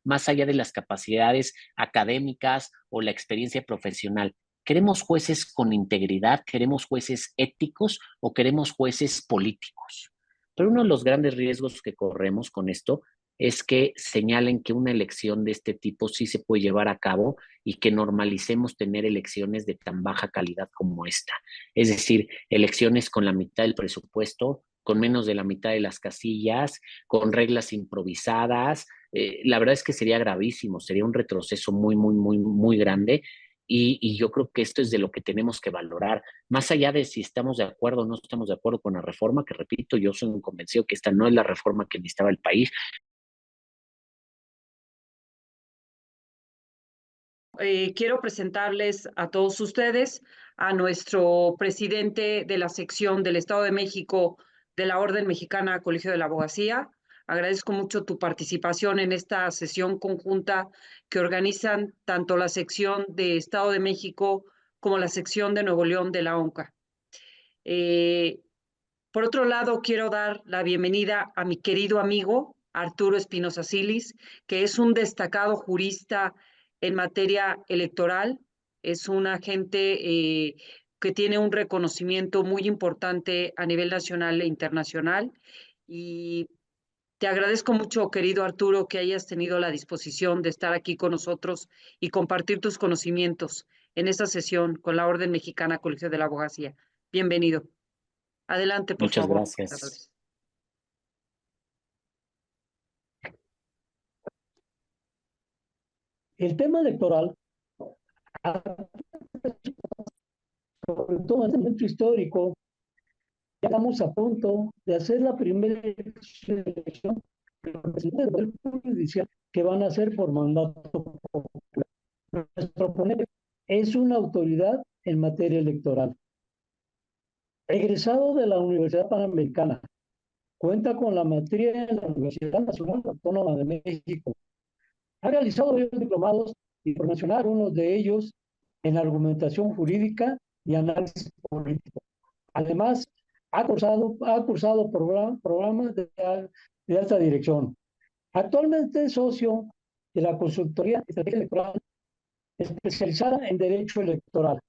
más allá de las capacidades académicas o la experiencia profesional. ¿Queremos jueces con integridad? ¿Queremos jueces éticos o queremos jueces políticos? Pero uno de los grandes riesgos que corremos con esto es que señalen que una elección de este tipo sí se puede llevar a cabo y que normalicemos tener elecciones de tan baja calidad como esta. Es decir, elecciones con la mitad del presupuesto, con menos de la mitad de las casillas, con reglas improvisadas. La verdad es que sería gravísimo, sería un retroceso muy grande. Y yo creo que esto es de lo que tenemos que valorar, más allá de si estamos de acuerdo o no estamos de acuerdo con la reforma, que repito, yo soy un convencido que esta no es la reforma que necesitaba el país. Quiero presentarles a todos ustedes a nuestro presidente de la sección del Estado de México de la Orden Mexicana Colegio de la Abogacía. Agradezco mucho tu participación en esta sesión conjunta que organizan tanto la sección de Estado de México como la sección de Nuevo León de la ONCA. Por otro lado, quiero dar la bienvenida a mi querido amigo Arturo Espinosa Silis, que es un destacado jurista en materia electoral, es un agente que tiene un reconocimiento muy importante a nivel nacional e internacional. Y te agradezco mucho, querido Arturo, que hayas tenido la disposición de estar aquí con nosotros y compartir tus conocimientos en esta sesión con la Orden Mexicana Colegio de la Abogacía. Bienvenido. Adelante, por Muchas favor. gracias. El tema electoral, sobre todo en el momento histórico, ya estamos a punto de hacer la primera elección de los presidentes del Poder Judicial que van a ser por mandato popular. Nuestro ponente es una autoridad en materia electoral. Egresado de la Universidad Panamericana, cuenta con la maestría en la Universidad Nacional Autónoma de México. Ha realizado varios diplomados y por mencionar uno de ellos en argumentación jurídica y análisis político. Además, ha cursado programas de alta dirección. Actualmente es socio de la consultoría estratégica electoral especializada en derecho electoral.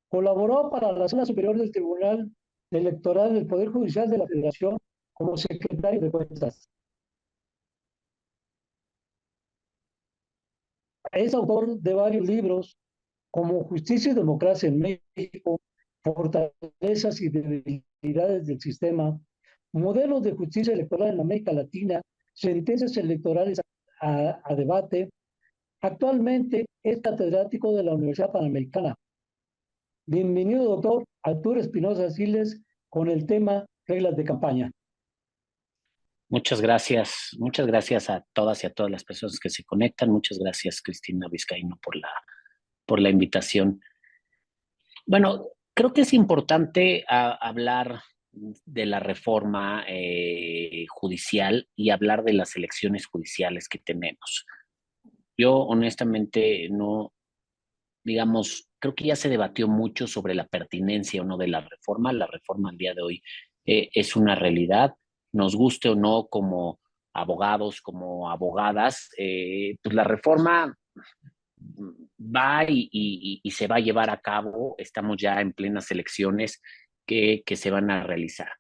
Colaboró para la Sala Superior del Tribunal Electoral del Poder Judicial de la Federación como secretario de Cuentas. Es autor de varios libros como Justicia y Democracia en México, Fortalezas y Debilidades del Sistema, Modelos de Justicia Electoral en América Latina, Sentencias Electorales a debate. Actualmente es catedrático de la Universidad Panamericana. Bienvenido, doctor Arturo Espinosa Siles, con el tema Reglas de Campaña. Muchas gracias a todas y a todas las personas que se conectan. Muchas gracias, Cristina Vizcaíno, por la invitación. Bueno, creo que es importante hablar de la reforma judicial y hablar de las elecciones judiciales que tenemos. Yo honestamente no, digamos, creo que ya se debatió mucho sobre la pertinencia o no de la reforma. La reforma al día de hoy es una realidad, nos guste o no como abogados, como abogadas, pues la reforma va y se va a llevar a cabo. Estamos ya en plenas elecciones que se van a realizar.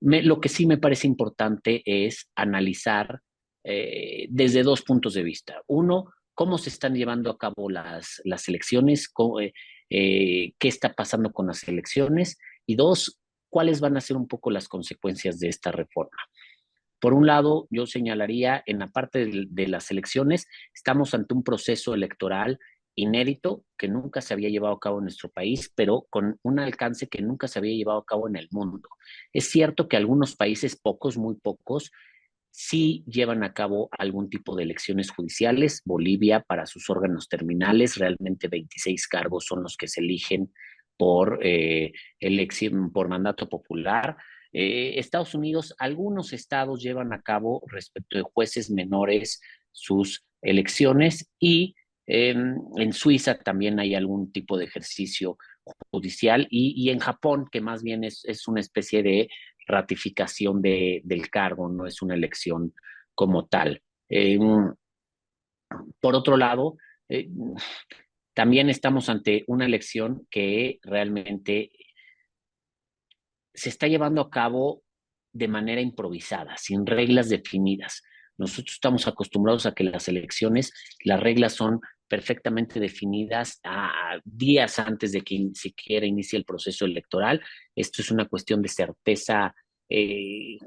Lo que sí me parece importante es analizar desde dos puntos de vista. Uno, cómo se están llevando a cabo las elecciones, qué está pasando con las elecciones, y dos, cuáles van a ser un poco las consecuencias de esta reforma. Por un lado, yo señalaría en la parte de las elecciones, estamos ante un proceso electoral inédito que nunca se había llevado a cabo en nuestro país, pero con un alcance que nunca se había llevado a cabo en el mundo. Es cierto que algunos países, pocos, muy pocos, sí llevan a cabo algún tipo de elecciones judiciales. Bolivia, para sus órganos terminales, realmente 26 cargos son los que se eligen por elección, por mandato popular. Estados Unidos, algunos estados llevan a cabo respecto de jueces menores sus elecciones, y en Suiza también hay algún tipo de ejercicio judicial, y en Japón, que más bien es una especie de ratificación del cargo, no es una elección como tal. Por otro lado, también estamos ante una elección que realmente se está llevando a cabo de manera improvisada, sin reglas definidas. Nosotros estamos acostumbrados a que las elecciones, las reglas son perfectamente definidas a días antes de que siquiera inicie el proceso electoral. Esto es una cuestión de certeza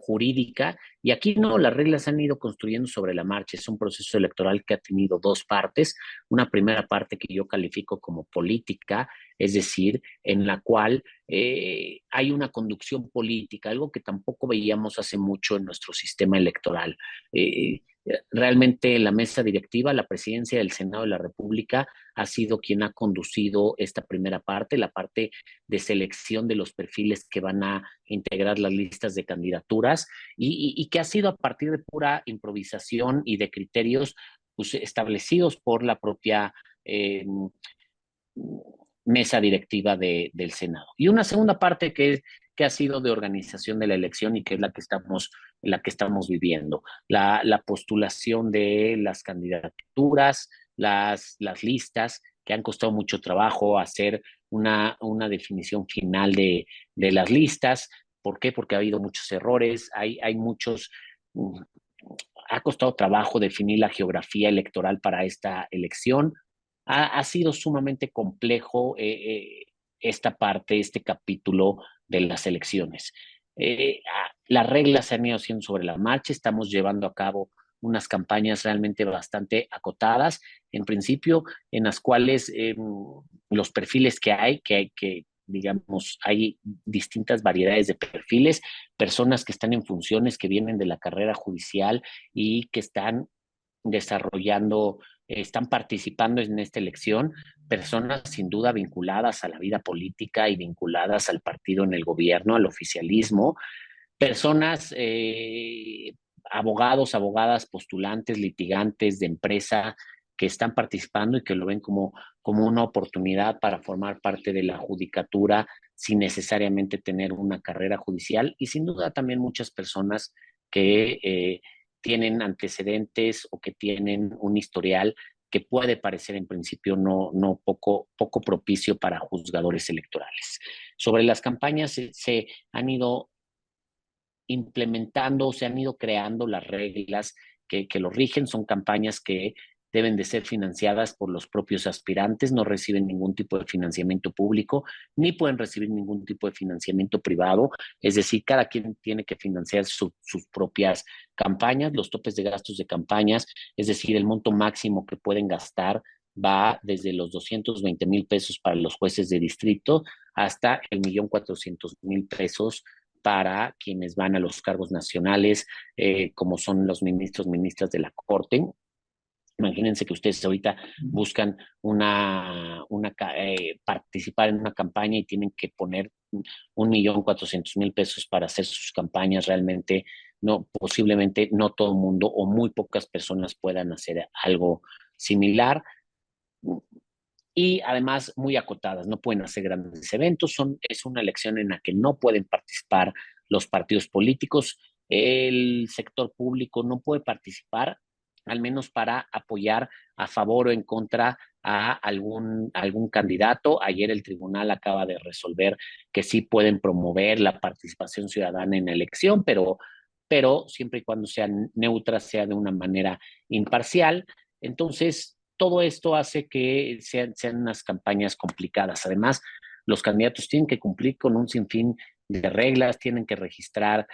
jurídica, y aquí no, las reglas han ido construyendo sobre la marcha. Es un proceso electoral que ha tenido dos partes. Una primera parte que yo califico como política, es decir, en la cual hay una conducción política, algo que tampoco veíamos hace mucho en nuestro sistema electoral. Realmente la mesa directiva, la presidencia del Senado de la República, ha sido quien ha conducido esta primera parte, la parte de selección de los perfiles que van a integrar las listas de candidaturas, y que ha sido a partir de pura improvisación y de criterios pues, establecidos por la propia mesa directiva del Senado. Y una segunda parte que ha sido de organización de la elección y que es la que estamos viviendo. La postulación de las candidaturas, las listas, que han costado mucho trabajo hacer una definición final de las listas. ¿Por qué? Porque ha habido muchos errores, hay muchos... Ha costado trabajo definir la geografía electoral para esta elección. Ha sido sumamente complejo esta parte, este capítulo de las elecciones. Las reglas se han ido haciendo sobre la marcha, estamos llevando a cabo unas campañas realmente bastante acotadas, en principio, en las cuales los perfiles que digamos, hay distintas variedades de perfiles, personas que están en funciones, que vienen de la carrera judicial y que están desarrollando, están participando en esta elección, personas sin duda vinculadas a la vida política y vinculadas al partido en el gobierno, al oficialismo, personas, abogados, abogadas, postulantes, litigantes de empresa que están participando y que lo ven como una oportunidad para formar parte de la judicatura sin necesariamente tener una carrera judicial, y sin duda también muchas personas que tienen antecedentes o que tienen un historial que puede parecer en principio no poco propicio para juzgadores electorales. Sobre las campañas se han ido implementando, se han ido creando las reglas que lo rigen. Son campañas que deben de ser financiadas por los propios aspirantes, no reciben ningún tipo de financiamiento público, ni pueden recibir ningún tipo de financiamiento privado, es decir, cada quien tiene que financiar sus propias campañas, los topes de gastos de campañas, es decir, el monto máximo que pueden gastar va desde los 220,000 pesos para los jueces de distrito hasta el 1,400,000 pesos para quienes van a los cargos nacionales, como son los ministros, ministras de la Corte. Imagínense que ustedes ahorita buscan participar en una campaña y tienen que poner 1,400,000 pesos para hacer sus campañas. Realmente no, posiblemente no todo el mundo o muy pocas personas puedan hacer algo similar, y además muy acotadas, no pueden hacer grandes eventos, es una elección en la que no pueden participar los partidos políticos, el sector público no puede participar, al menos para apoyar a favor o en contra a algún candidato. Ayer el tribunal acaba de resolver que sí pueden promover la participación ciudadana en la elección, pero siempre y cuando sea neutra, sea de una manera imparcial. Entonces, todo esto hace que sean unas campañas complicadas. Además, los candidatos tienen que cumplir con un sinfín de reglas, tienen que registrar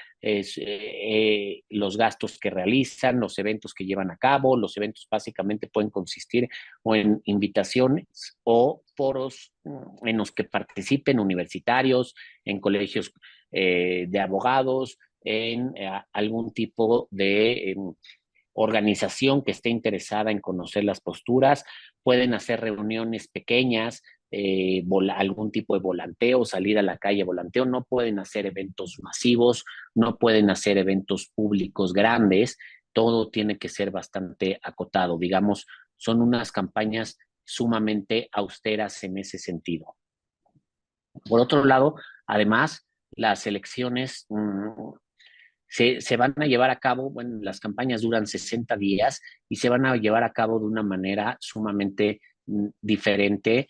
los gastos que realizan, los eventos que llevan a cabo. Los eventos básicamente pueden consistir o en invitaciones o foros en los que participen universitarios, en colegios de abogados, en algún tipo de organización que esté interesada en conocer las posturas. Pueden hacer reuniones pequeñas, algún tipo de volanteo, salir a la calle volanteo. No pueden hacer eventos masivos, no pueden hacer eventos públicos grandes. Todo tiene que ser bastante acotado. Digamos, son unas campañas sumamente austeras en ese sentido. Por otro lado, además, las elecciones se van a llevar a cabo, bueno, las campañas duran 60 días y se van a llevar a cabo de una manera sumamente diferente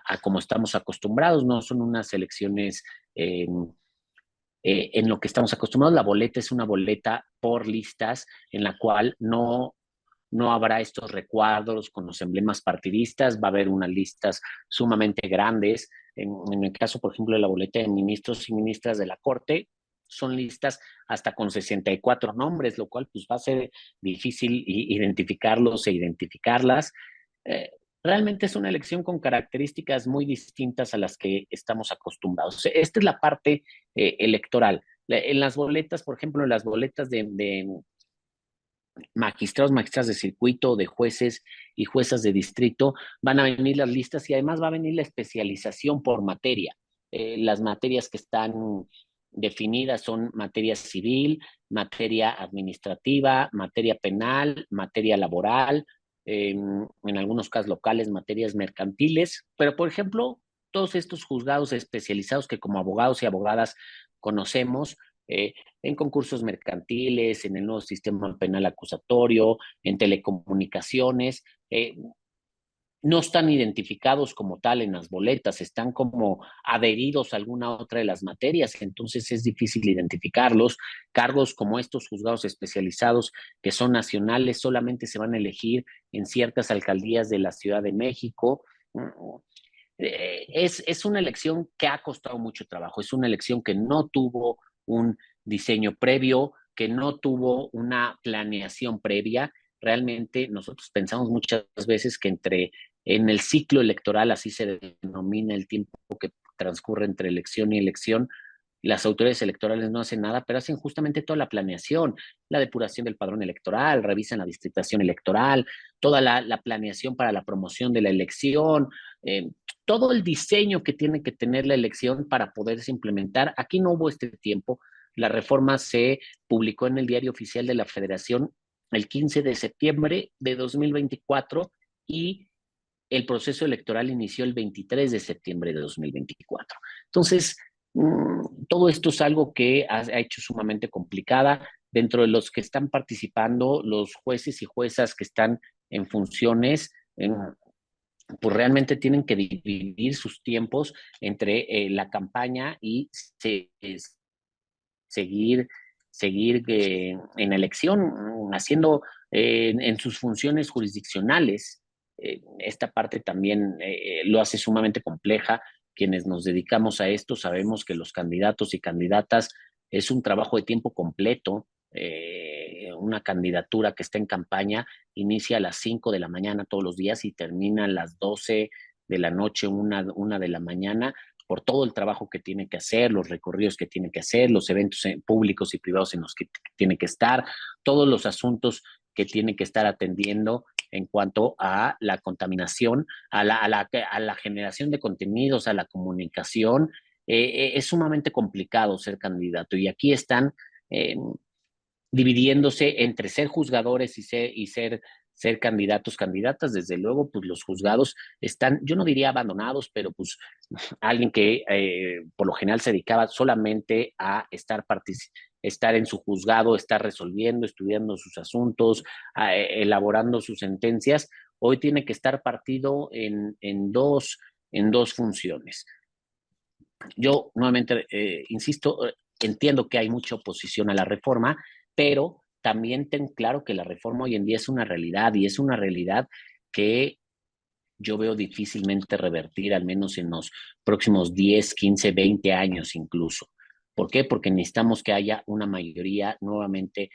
a como estamos acostumbrados. No son unas elecciones en lo que estamos acostumbrados. La boleta es una boleta por listas en la cual no habrá estos recuadros con los emblemas partidistas, va a haber unas listas sumamente grandes. En el caso, por ejemplo, de la boleta de ministros y ministras de la Corte, son listas hasta con 64 nombres, lo cual pues va a ser difícil identificarlos e identificarlas. Eh, Realmente es una elección con características muy distintas a las que estamos acostumbrados. Esta es la parte electoral. En las boletas, por ejemplo, en las boletas de magistrados, magistras de circuito, de jueces y juezas de distrito, van a venir las listas y además va a venir la especialización por materia. Las materias que están definidas son materia civil, materia administrativa, materia penal, materia laboral, en algunos casos locales, materias mercantiles, pero por ejemplo, todos estos juzgados especializados que como abogados y abogadas conocemos, en concursos mercantiles, en el nuevo sistema penal acusatorio, en telecomunicaciones, no están identificados como tal en las boletas, están como adheridos a alguna otra de las materias, entonces es difícil identificarlos. Cargos como estos juzgados especializados que son nacionales solamente se van a elegir en ciertas alcaldías de la Ciudad de México. Es una elección que ha costado mucho trabajo, es una elección que no tuvo un diseño previo, que no tuvo una planeación previa. Realmente nosotros pensamos muchas veces que en el ciclo electoral, así se denomina el tiempo que transcurre entre elección y elección, las autoridades electorales no hacen nada, pero hacen justamente toda la planeación, la depuración del padrón electoral, revisan la distritación electoral, toda la planeación para la promoción de la elección, todo el diseño que tiene que tener la elección para poderse implementar. Aquí no hubo este tiempo. La reforma se publicó en el Diario Oficial de la Federación el 15 de septiembre de 2024 y el proceso electoral inició el 23 de septiembre de 2024. Entonces, todo esto es algo que ha hecho sumamente complicada. Dentro de los que están participando, los jueces y juezas que están en funciones, pues realmente tienen que dividir sus tiempos entre la campaña y seguir, seguir en elección, haciendo en sus funciones jurisdiccionales. Esta parte también lo hace sumamente compleja. Quienes nos dedicamos a esto sabemos que los candidatos y candidatas es un trabajo de tiempo completo. Una candidatura que está en campaña inicia a las 5 de la mañana todos los días y termina a las 12 de la noche, una de la mañana, por todo el trabajo que tiene que hacer, los recorridos que tiene que hacer, los eventos públicos y privados en los que tiene que estar, todos los asuntos que tiene que estar atendiendo en cuanto a la contaminación, a la generación de contenidos, a la comunicación. Es sumamente complicado ser candidato y aquí están dividiéndose entre ser juzgadores ser candidatos, candidatas. Desde luego, pues los juzgados están, yo no diría abandonados, pero pues alguien que por lo general se dedicaba solamente a estar en su juzgado, estar resolviendo, estudiando sus asuntos, elaborando sus sentencias, hoy tiene que estar partido en dos funciones. Yo nuevamente, insisto, entiendo que hay mucha oposición a la reforma, pero también ten claro que la reforma hoy en día es una realidad y es una realidad que yo veo difícilmente revertir, al menos en los próximos 10, 15, 20 años incluso. ¿Por qué? Porque necesitamos que haya una mayoría nuevamente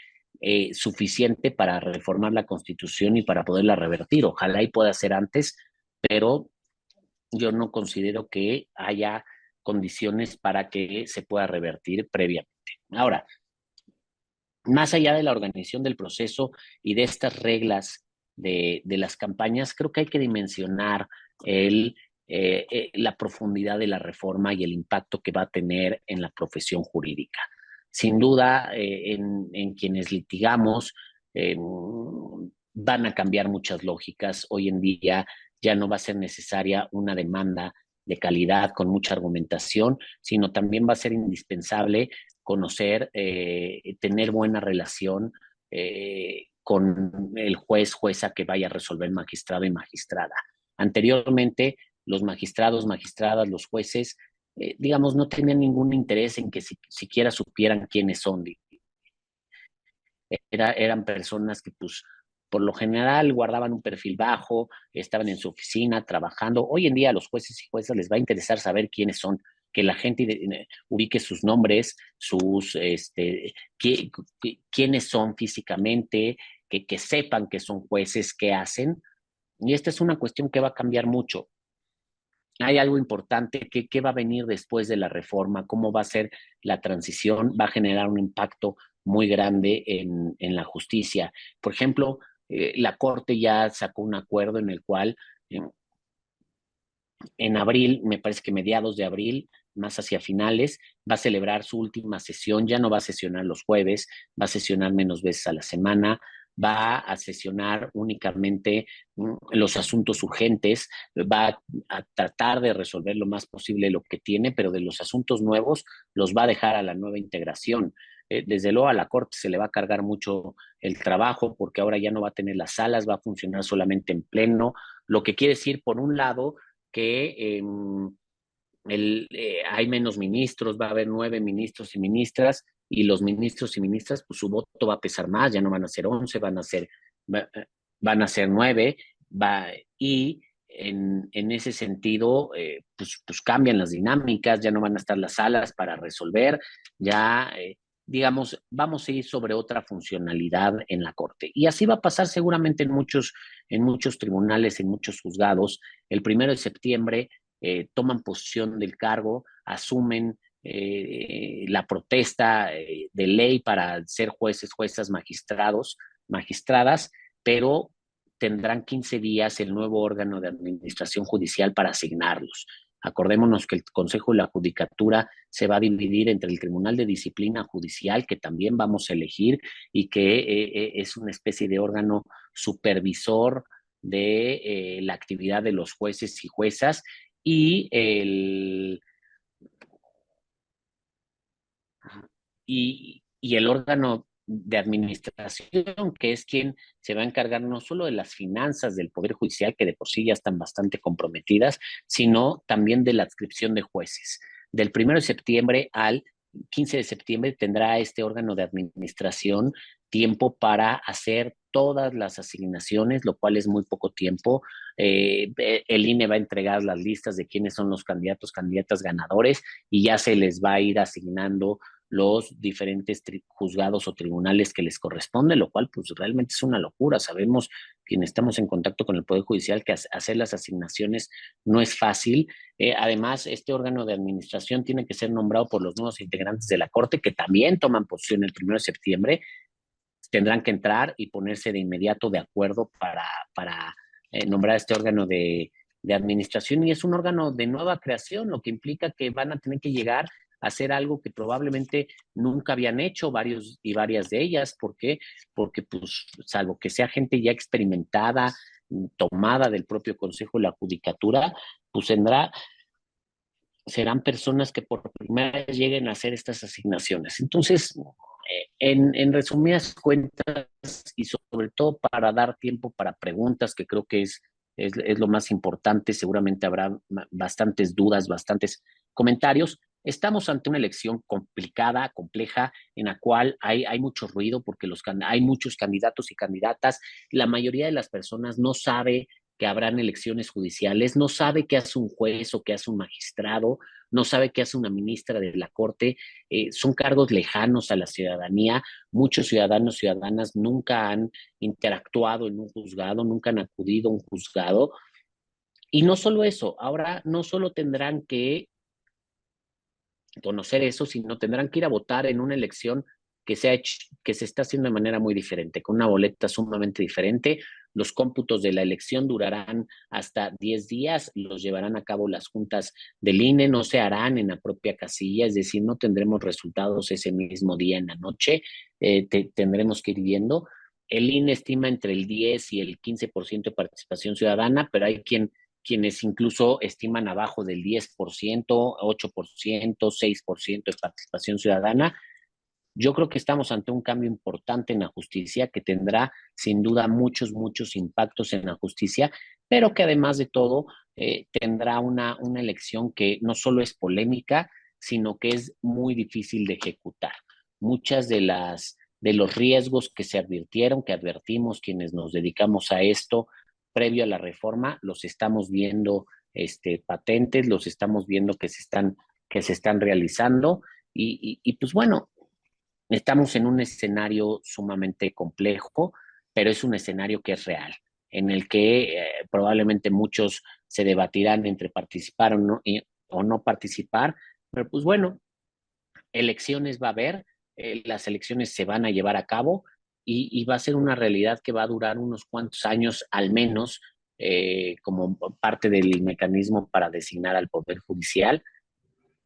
suficiente para reformar la Constitución y para poderla revertir. Ojalá y pueda ser antes, pero yo no considero que haya condiciones para que se pueda revertir previamente. Ahora, más allá de la organización del proceso y de estas reglas de las campañas, creo que hay que dimensionar la profundidad de la reforma y el impacto que va a tener en la profesión jurídica. Sin duda, en quienes litigamos, van a cambiar muchas lógicas. Hoy en día ya no va a ser necesaria una demanda de calidad, con mucha argumentación, sino también va a ser indispensable conocer, tener buena relación con el juez, jueza que vaya a resolver, magistrado y magistrada. Anteriormente, los magistrados, magistradas, los jueces, digamos, no tenían ningún interés en que siquiera supieran quiénes son. Eran personas que, pues, por lo general guardaban un perfil bajo, estaban en su oficina trabajando. Hoy en día a los jueces y juezas les va a interesar saber quiénes son, que la gente ubique sus nombres, quiénes son físicamente, que sepan que son jueces, qué hacen. Y esta es una cuestión que va a cambiar mucho. Hay algo importante, ¿qué va a venir después de la reforma? ¿Cómo va a ser la transición? Va a generar un impacto muy grande en la justicia. Por ejemplo, la Corte ya sacó un acuerdo en el cual en abril, me parece que mediados de abril, más hacia finales, va a celebrar su última sesión, ya no va a sesionar los jueves, va a sesionar menos veces a la semana, va a sesionar únicamente los asuntos urgentes, va a tratar de resolver lo más posible lo que tiene, pero de los asuntos nuevos los va a dejar a la nueva integración. Desde luego a la Corte se le va a cargar mucho el trabajo porque ahora ya no va a tener las salas, va a funcionar solamente en pleno, lo que quiere decir, por un lado, que hay menos ministros, va a haber 9 ministros y ministras, y los ministros y ministras, pues su voto va a pesar más, ya no van a ser 11, van a ser 9, y en ese sentido, pues cambian las dinámicas, ya no van a estar las salas para resolver, ya, digamos, vamos a ir sobre otra funcionalidad en la Corte. Y así va a pasar seguramente en muchos tribunales, en muchos juzgados. El 1 de septiembre toman posesión del cargo, asumen la protesta de ley para ser jueces, juezas, magistrados, magistradas, pero tendrán 15 días el nuevo órgano de administración judicial para asignarlos. Acordémonos que el Consejo de la Judicatura se va a dividir entre el Tribunal de Disciplina Judicial, que también vamos a elegir, y que es una especie de órgano supervisor de la actividad de los jueces y juezas, y el órgano de administración, que es quien se va a encargar no solo de las finanzas del Poder Judicial, que de por sí ya están bastante comprometidas, sino también de la adscripción de jueces. Del 1 de septiembre al 15 de septiembre tendrá este órgano de administración tiempo para hacer todas las asignaciones, lo cual es muy poco tiempo. El INE va a entregar las listas de quiénes son los candidatos, candidatas ganadores, y ya se les va a ir asignando los diferentes juzgados o tribunales que les corresponde, lo cual pues realmente es una locura. Sabemos, quienes estamos en contacto con el Poder Judicial, que hacer las asignaciones no es fácil. Además, este órgano de administración tiene que ser nombrado por los nuevos integrantes de la Corte, que también toman posesión el 1 de septiembre. Tendrán que entrar y ponerse de inmediato de acuerdo para nombrar este órgano de administración, y es un órgano de nueva creación, lo que implica que van a tener que llegar a hacer algo que probablemente nunca habían hecho varios y varias de ellas. ¿Por qué? Porque, pues, salvo que sea gente ya experimentada, tomada del propio Consejo de la Judicatura, pues serán personas que por primera vez lleguen a hacer estas asignaciones. Entonces, en resumidas cuentas, y sobre todo para dar tiempo para preguntas, que creo que es lo más importante, seguramente habrá bastantes dudas, bastantes comentarios. Estamos ante una elección complicada, compleja, en la cual hay mucho ruido porque hay muchos candidatos y candidatas. La mayoría de las personas no sabe que habrán elecciones judiciales, no sabe qué hace un juez o qué hace un magistrado, no sabe qué hace una ministra de la Corte. Son cargos lejanos a la ciudadanía. Muchos ciudadanos y ciudadanas nunca han interactuado en un juzgado, nunca han acudido a un juzgado. Y no solo eso, ahora no solo tendrán que conocer eso, sino tendrán que ir a votar en una elección que se está haciendo de manera muy diferente, con una boleta sumamente diferente. Los cómputos de la elección durarán hasta 10 días, los llevarán a cabo las juntas del INE, no se harán en la propia casilla, es decir, no tendremos resultados ese mismo día en la noche, tendremos que ir viendo. El INE estima entre el 10 y el 15% de participación ciudadana, pero hay quien quienes incluso estiman abajo del 10%, 8%, 6% de participación ciudadana. Yo creo que estamos ante un cambio importante en la justicia que tendrá sin duda muchos impactos en la justicia, pero que además de todo tendrá una elección que no solo es polémica, sino que es muy difícil de ejecutar. Muchas de los riesgos que se advirtieron, que advertimos quienes nos dedicamos a esto previo a la reforma, los estamos viendo patentes, los estamos viendo que se están realizando y pues bueno, estamos en un escenario sumamente complejo, pero es un escenario que es real, en el que probablemente muchos se debatirán entre participar o no participar, pero pues bueno, elecciones va a haber, las elecciones se van a llevar a cabo y va a ser una realidad que va a durar unos cuantos años al menos como parte del mecanismo para designar al Poder Judicial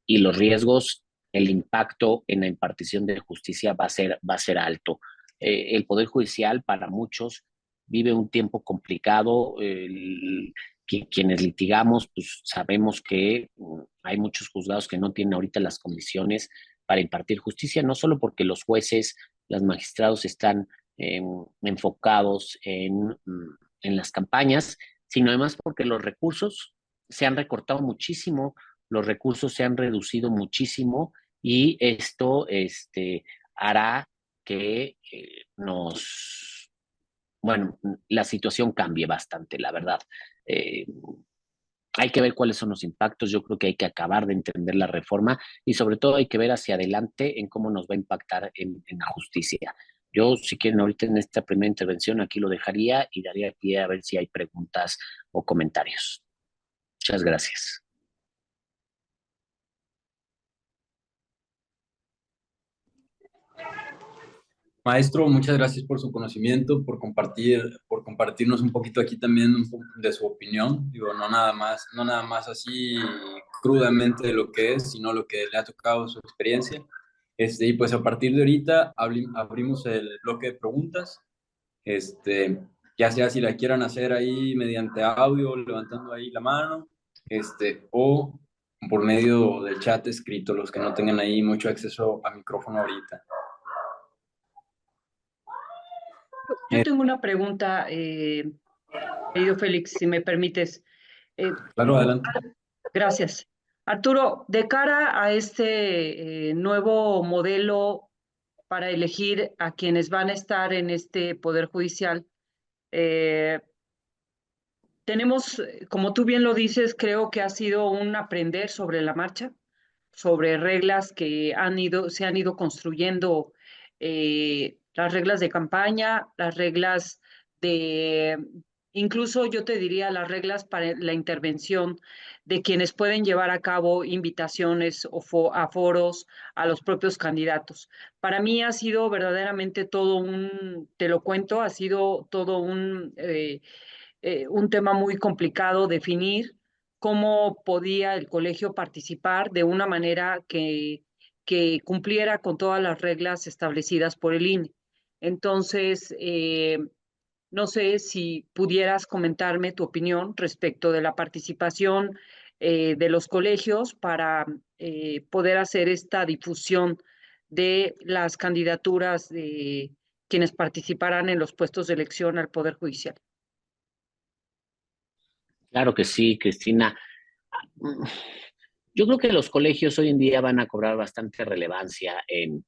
y los riesgos, el impacto en la impartición de justicia va a ser alto. El Poder Judicial para muchos vive un tiempo complicado. Quienes litigamos, pues sabemos que hay muchos juzgados que no tienen ahorita las condiciones para impartir justicia, no solo porque los jueces, los magistrados están enfocados en las campañas, sino además porque los recursos se han recortado muchísimo, los recursos se han reducido muchísimo y esto hará que bueno, la situación cambie bastante, la verdad. Eh, hay que ver cuáles son los impactos, yo creo que hay que acabar de entender la reforma y sobre todo hay que ver hacia adelante en cómo nos va a impactar en la justicia. Yo, si quieren, ahorita en esta primera intervención aquí lo dejaría y daría pie a ver si hay preguntas o comentarios. Muchas gracias. Maestro, muchas gracias por su conocimiento, por compartirnos un poquito aquí también de su opinión. Digo, no nada más así crudamente de lo que es, sino lo que le ha tocado su experiencia. Y pues a partir de ahorita abrimos el bloque de preguntas. Ya sea si la quieran hacer ahí mediante audio, levantando ahí la mano, o por medio del chat escrito, los que no tengan ahí mucho acceso a micrófono ahorita. Yo tengo una pregunta, querido Félix, si me permites. Claro, adelante. Gracias. Arturo, de cara a este nuevo modelo para elegir a quienes van a estar en este Poder Judicial, eh, tenemos, como tú bien lo dices, creo que ha sido un aprender sobre la marcha, sobre reglas que se han ido construyendo, las reglas de campaña, las reglas de, incluso yo te diría las reglas para la intervención de quienes pueden llevar a cabo invitaciones o a foros a los propios candidatos. Para mí ha sido verdaderamente todo te lo cuento, ha sido todo un tema muy complicado definir cómo podía el colegio participar de una manera que cumpliera con todas las reglas establecidas por el INE. Entonces, no sé si pudieras comentarme tu opinión respecto de la participación de los colegios para poder hacer esta difusión de las candidaturas de quienes participarán en los puestos de elección al Poder Judicial. Claro que sí, Cristina. Yo creo que los colegios hoy en día van a cobrar bastante relevancia en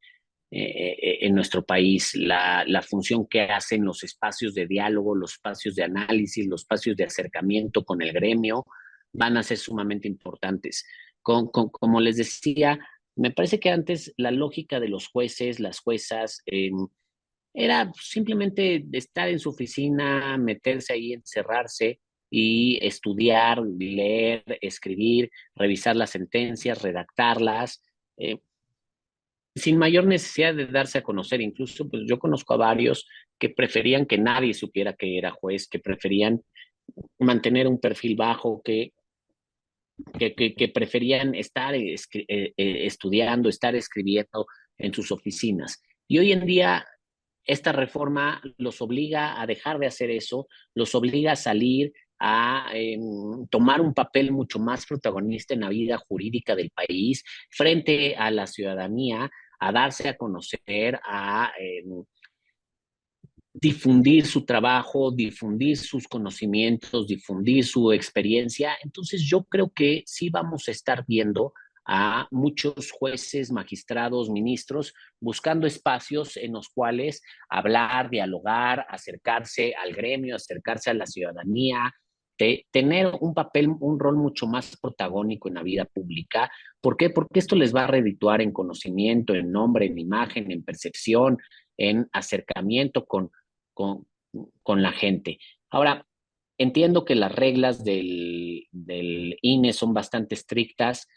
nuestro país. La función que hacen los espacios de diálogo, los espacios de análisis, los espacios de acercamiento con el gremio van a ser sumamente importantes. Como les decía, me parece que antes la lógica de los jueces, las juezas, era simplemente estar en su oficina, meterse ahí, encerrarse y estudiar, leer, escribir, revisar las sentencias, redactarlas, sin mayor necesidad de darse a conocer. Incluso, pues yo conozco a varios que preferían que nadie supiera que era juez, que preferían mantener un perfil bajo, que preferían estar estudiando, estar escribiendo en sus oficinas. Y hoy en día esta reforma los obliga a dejar de hacer eso, los obliga a salir, a tomar un papel mucho más protagonista en la vida jurídica del país frente a la ciudadanía, a darse a conocer, a difundir su trabajo, difundir sus conocimientos, difundir su experiencia. Entonces yo creo que sí vamos a estar viendo a muchos jueces, magistrados, ministros, buscando espacios en los cuales hablar, dialogar, acercarse al gremio, acercarse a la ciudadanía, tener un papel, un rol mucho más protagónico en la vida pública. ¿Por qué? Porque esto les va a redituar en conocimiento, en nombre, en imagen, en percepción, en acercamiento con, con la gente. Ahora, entiendo que las reglas del INE son bastante estrictas.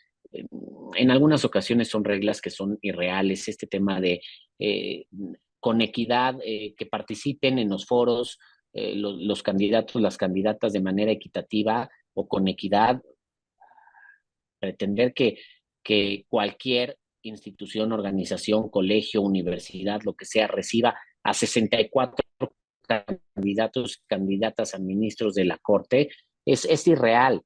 En algunas ocasiones son reglas que son irreales. Este tema de con equidad, que participen en los foros los candidatos, las candidatas de manera equitativa o con equidad, pretender que cualquier institución, organización, colegio, universidad, lo que sea, reciba a 64 candidatos, candidatas a ministros de la Corte, es irreal.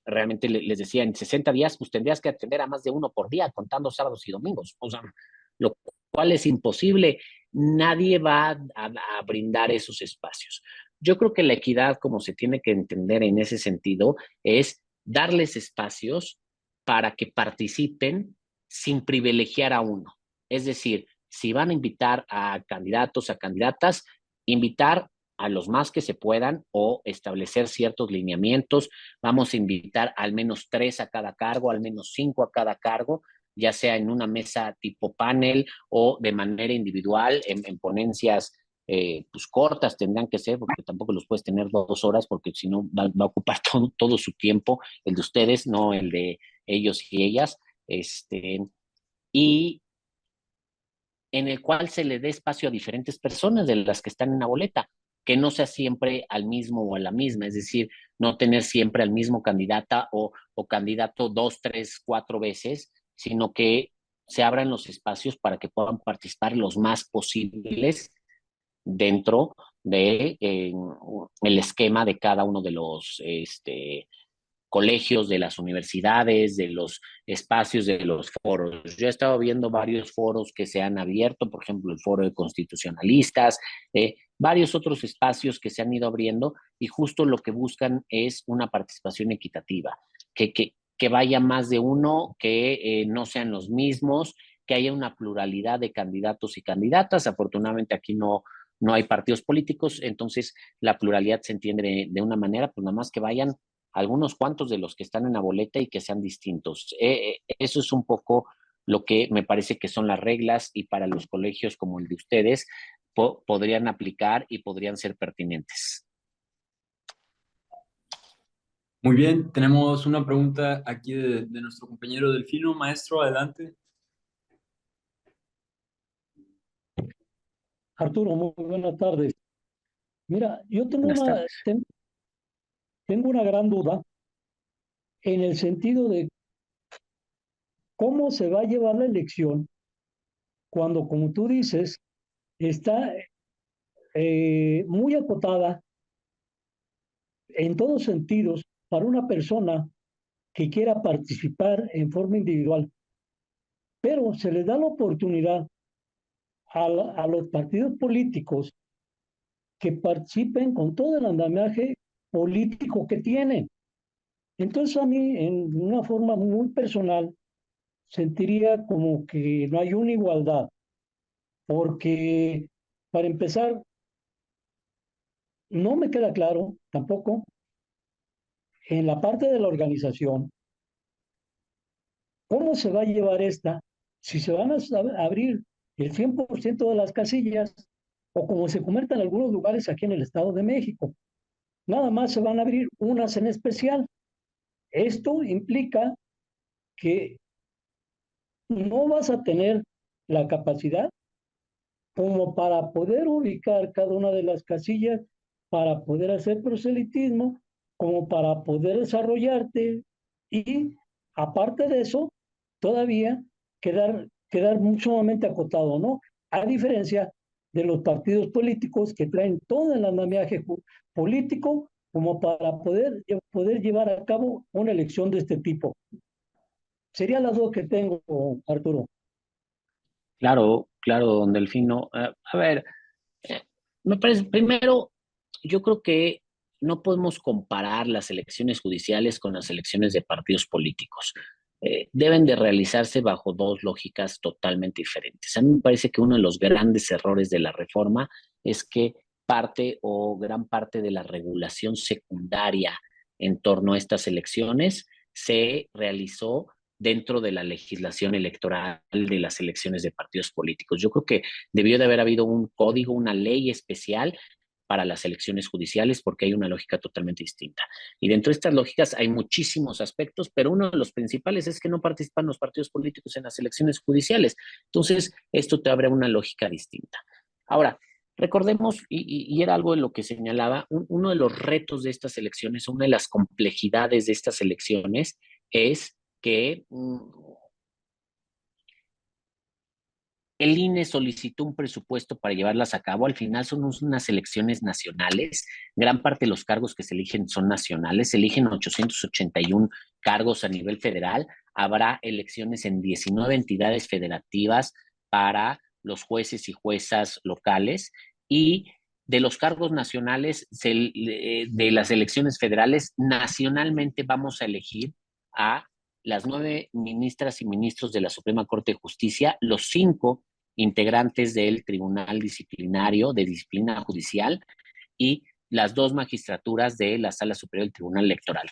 Realmente les decía, en 60 días, pues tendrías que atender a más de uno por día, contando sábados y domingos. O sea, lo cual es imposible. Nadie va a brindar esos espacios. Yo creo que la equidad, como se tiene que entender en ese sentido, es darles espacios para que participen sin privilegiar a uno. Es decir, si van a invitar a candidatos, a candidatas, invitar a los más que se puedan o establecer ciertos lineamientos. Vamos a invitar al menos 3 a cada cargo, al menos 5 a cada cargo, ya sea en una mesa tipo panel o de manera individual, en ponencias pues cortas tendrán que ser, porque tampoco los puedes tener 2 horas, porque si no va a ocupar todo su tiempo, el de ustedes, no el de ellos y ellas. Y en el cual se le dé espacio a diferentes personas de las que están en la boleta, que no sea siempre al mismo o a la misma, es decir, no tener siempre al mismo candidata o candidato 2, 3, 4 veces, sino que se abran los espacios para que puedan participar los más posibles dentro de el esquema de cada uno de los colegios, de las universidades, de los espacios, de los foros. Yo he estado viendo varios foros que se han abierto, por ejemplo, el foro de constitucionalistas, varios otros espacios que se han ido abriendo y justo lo que buscan es una participación equitativa, que vaya más de uno, que no sean los mismos, que haya una pluralidad de candidatos y candidatas. Afortunadamente aquí no hay partidos políticos, entonces la pluralidad se entiende de una manera, pues nada más que vayan algunos cuantos de los que están en la boleta y que sean distintos. Eso es un poco lo que me parece que son las reglas y para los colegios como el de ustedes podrían aplicar y podrían ser pertinentes. Muy bien, tenemos una pregunta aquí de nuestro compañero Delfino. Maestro, adelante. Arturo, muy buenas tardes. Mira, yo Buenas tardes. tengo una gran duda en el sentido de cómo se va a llevar la elección cuando, como tú dices, está muy acotada en todos sentidos para una persona que quiera participar en forma individual, pero se les da la oportunidad a los partidos políticos que participen con todo el andamiaje político que tienen. Entonces a mí, en una forma muy personal, sentiría como que no hay una igualdad, porque para empezar, no me queda claro tampoco en la parte de la organización cómo se va a llevar esta, si se van a abrir el 100% de las casillas o como se comenta en algunos lugares aquí en el Estado de México. Nada más se van a abrir unas en especial. Esto implica que no vas a tener la capacidad como para poder ubicar cada una de las casillas, para poder hacer proselitismo, como para poder desarrollarte y aparte de eso, todavía quedar sumamente acotado, ¿no? A diferencia de los partidos políticos que traen todo el andamiaje político como para poder llevar a cabo una elección de este tipo? Sería la duda que tengo, Arturo. Claro, claro, don Delfino. A ver, eh, me parece, primero, yo creo que no podemos comparar las elecciones judiciales con las elecciones de partidos políticos. Deben de realizarse bajo dos lógicas totalmente diferentes. A mí me parece que uno de los grandes errores de la reforma es que parte o gran parte de la regulación secundaria en torno a estas elecciones se realizó dentro de la legislación electoral de las elecciones de partidos políticos. Yo creo que debió de haber habido un código, una ley especial para las elecciones judiciales porque hay una lógica totalmente distinta. Y dentro de estas lógicas hay muchísimos aspectos, pero uno de los principales es que no participan los partidos políticos en las elecciones judiciales. Entonces, esto te abre una lógica distinta. Ahora, recordemos, y era algo de lo que señalaba, uno de los retos de estas elecciones, una de las complejidades de estas elecciones es que el INE solicitó un presupuesto para llevarlas a cabo. Al final son unas elecciones nacionales. Gran parte de los cargos que se eligen son nacionales. Se eligen 881 cargos a nivel federal. Habrá elecciones en 19 entidades federativas para los jueces y juezas locales. Y de los cargos nacionales, de las elecciones federales, nacionalmente vamos a elegir a las 9 ministras y ministros de la Suprema Corte de Justicia, los 5 integrantes del Tribunal Disciplinario de Disciplina Judicial y las 2 magistraturas de la Sala Superior del Tribunal Electoral.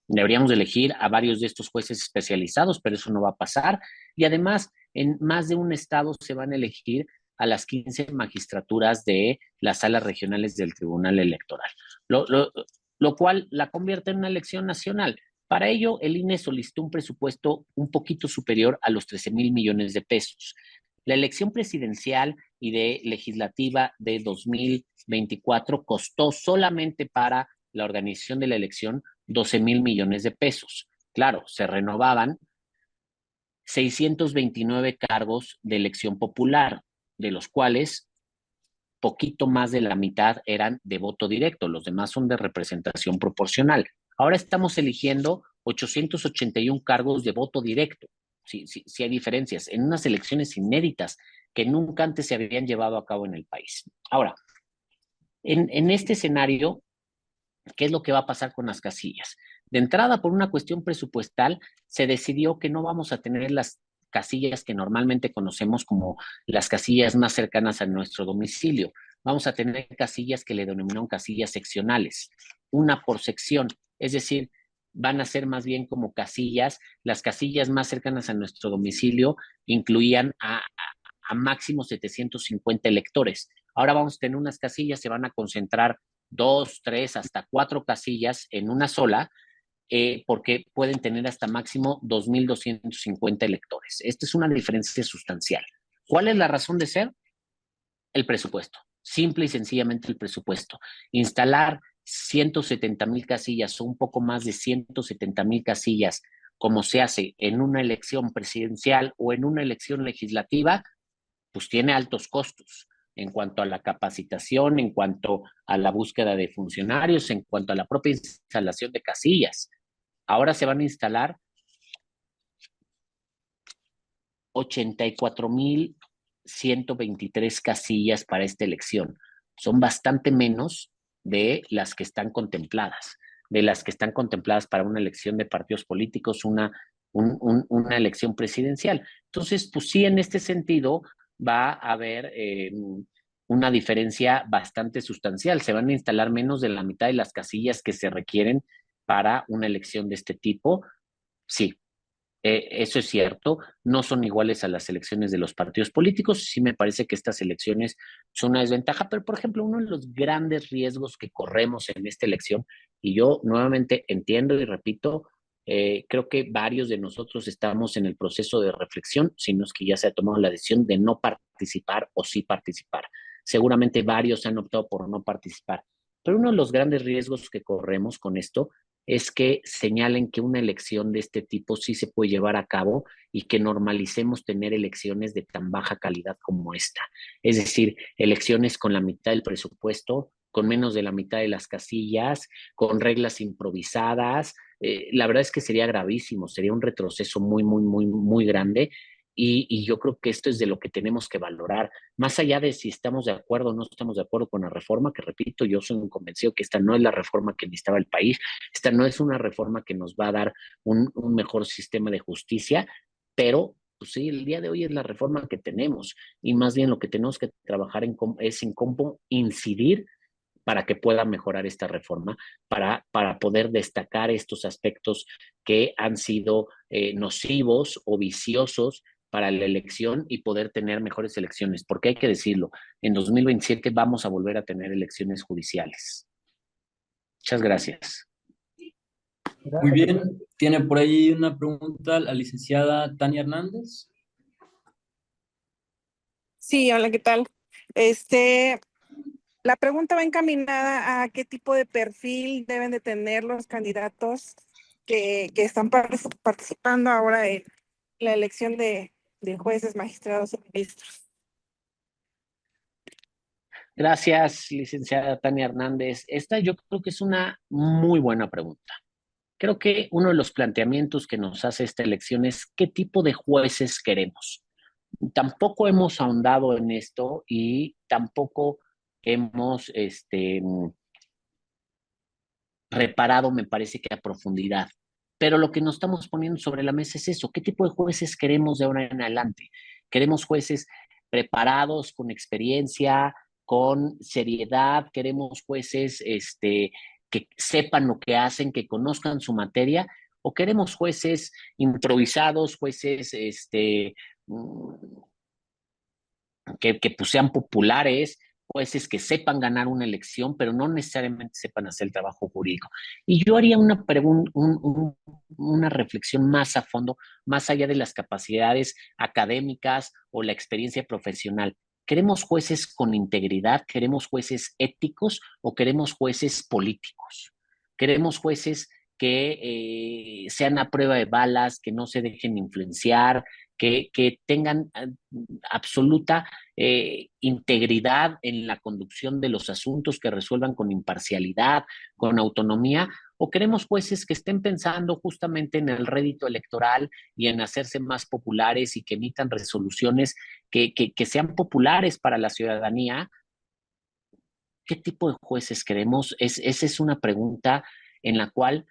Deberíamos elegir a varios de estos jueces especializados, pero eso no va a pasar. Y además, en más de un estado se van a elegir a las 15 magistraturas de las salas regionales del Tribunal Electoral, lo cual la convierte en una elección nacional. Para ello, el INE solicitó un presupuesto un poquito superior a los 13,000 millones de pesos. La elección presidencial y de legislativa de 2024 costó solamente para la organización de la elección 12,000 millones de pesos. Claro, se renovaban 629 cargos de elección popular, de los cuales poquito más de la mitad eran de voto directo, los demás son de representación proporcional. Ahora estamos eligiendo 881 cargos de voto directo. Sí hay diferencias en unas elecciones inéditas que nunca antes se habían llevado a cabo en el país. Ahora, en este escenario, ¿qué es lo que va a pasar con las casillas? De entrada, por una cuestión presupuestal, se decidió que no vamos a tener las casillas que normalmente conocemos como las casillas más cercanas a nuestro domicilio. Vamos a tener casillas que le denominaron casillas seccionales, una por sección, es decir, van a ser más bien como casillas, las casillas más cercanas a nuestro domicilio incluían a máximo 750 electores. Ahora vamos a tener unas casillas, se van a concentrar 2, 3, hasta 4 casillas en una sola, porque pueden tener hasta máximo 2,250 electores. Esta es una diferencia sustancial. ¿Cuál es la razón de ser? El presupuesto. Simple y sencillamente el presupuesto. Instalar 170,000 casillas o un poco más de 170,000 casillas, como se hace en una elección presidencial o en una elección legislativa, pues tiene altos costos en cuanto a la capacitación, en cuanto a la búsqueda de funcionarios, en cuanto a la propia instalación de casillas. Ahora se van a instalar 84,123 casillas para esta elección. Son bastante menos de las que están contempladas, para una elección de partidos políticos, una elección presidencial. Entonces, pues sí, en este sentido va a haber una diferencia bastante sustancial. Se van a instalar menos de la mitad de las casillas que se requieren para una elección de este tipo. Sí, eso es cierto, no son iguales a las elecciones de los partidos políticos. Sí me parece que estas elecciones son una desventaja, pero por ejemplo, uno de los grandes riesgos que corremos en esta elección, y yo nuevamente entiendo y repito, creo que varios de nosotros estamos en el proceso de reflexión, si no es que ya se ha tomado la decisión de no participar o sí participar. Seguramente varios han optado por no participar, pero uno de los grandes riesgos que corremos con esto es que señalen que una elección de este tipo sí se puede llevar a cabo y que normalicemos tener elecciones de tan baja calidad como esta. Es decir, elecciones con la mitad del presupuesto, con menos de la mitad de las casillas, con reglas improvisadas. La verdad es que sería gravísimo, sería un retroceso muy, muy, muy, muy grande. Y yo creo que esto es de lo que tenemos que valorar, más allá de si estamos de acuerdo o no estamos de acuerdo con la reforma, que repito, yo soy un convencido que esta no es la reforma que necesitaba el país, esta no es una reforma que nos va a dar un mejor sistema de justicia, pero pues sí, el día de hoy es la reforma que tenemos y más bien lo que tenemos que trabajar es en cómo incidir para que pueda mejorar esta reforma, para poder destacar estos aspectos que han sido nocivos o viciosos para la elección y poder tener mejores elecciones, porque hay que decirlo, en 2027 vamos a volver a tener elecciones judiciales. Muchas gracias. Muy bien, tiene por ahí una pregunta la licenciada Tania Hernández. Sí, hola, ¿qué tal? La pregunta va encaminada a qué tipo de perfil deben de tener los candidatos que están participando ahora en la elección de jueces, magistrados y ministros. Gracias, licenciada Tania Hernández. Esta yo creo que es una muy buena pregunta. Creo que uno de los planteamientos que nos hace esta elección es qué tipo de jueces queremos. Tampoco hemos ahondado en esto y tampoco hemos reparado, me parece que a profundidad. Pero lo que nos estamos poniendo sobre la mesa es eso, ¿qué tipo de jueces queremos de ahora en adelante? ¿Queremos jueces preparados, con experiencia, con seriedad? ¿Queremos jueces que sepan lo que hacen, que conozcan su materia? ¿O queremos jueces improvisados, jueces que pues sean populares, jueces que sepan ganar una elección, pero no necesariamente sepan hacer el trabajo jurídico? Y yo haría una reflexión más a fondo, más allá de las capacidades académicas o la experiencia profesional. ¿Queremos jueces con integridad? ¿Queremos jueces éticos o queremos jueces políticos? ¿Queremos jueces que sean a prueba de balas, que no se dejen influenciar, que tengan absoluta integridad en la conducción de los asuntos, que resuelvan con imparcialidad, con autonomía? ¿O queremos jueces que estén pensando justamente en el rédito electoral y en hacerse más populares y que emitan resoluciones que sean populares para la ciudadanía? ¿Qué tipo de jueces queremos? Esa es una pregunta en la cual,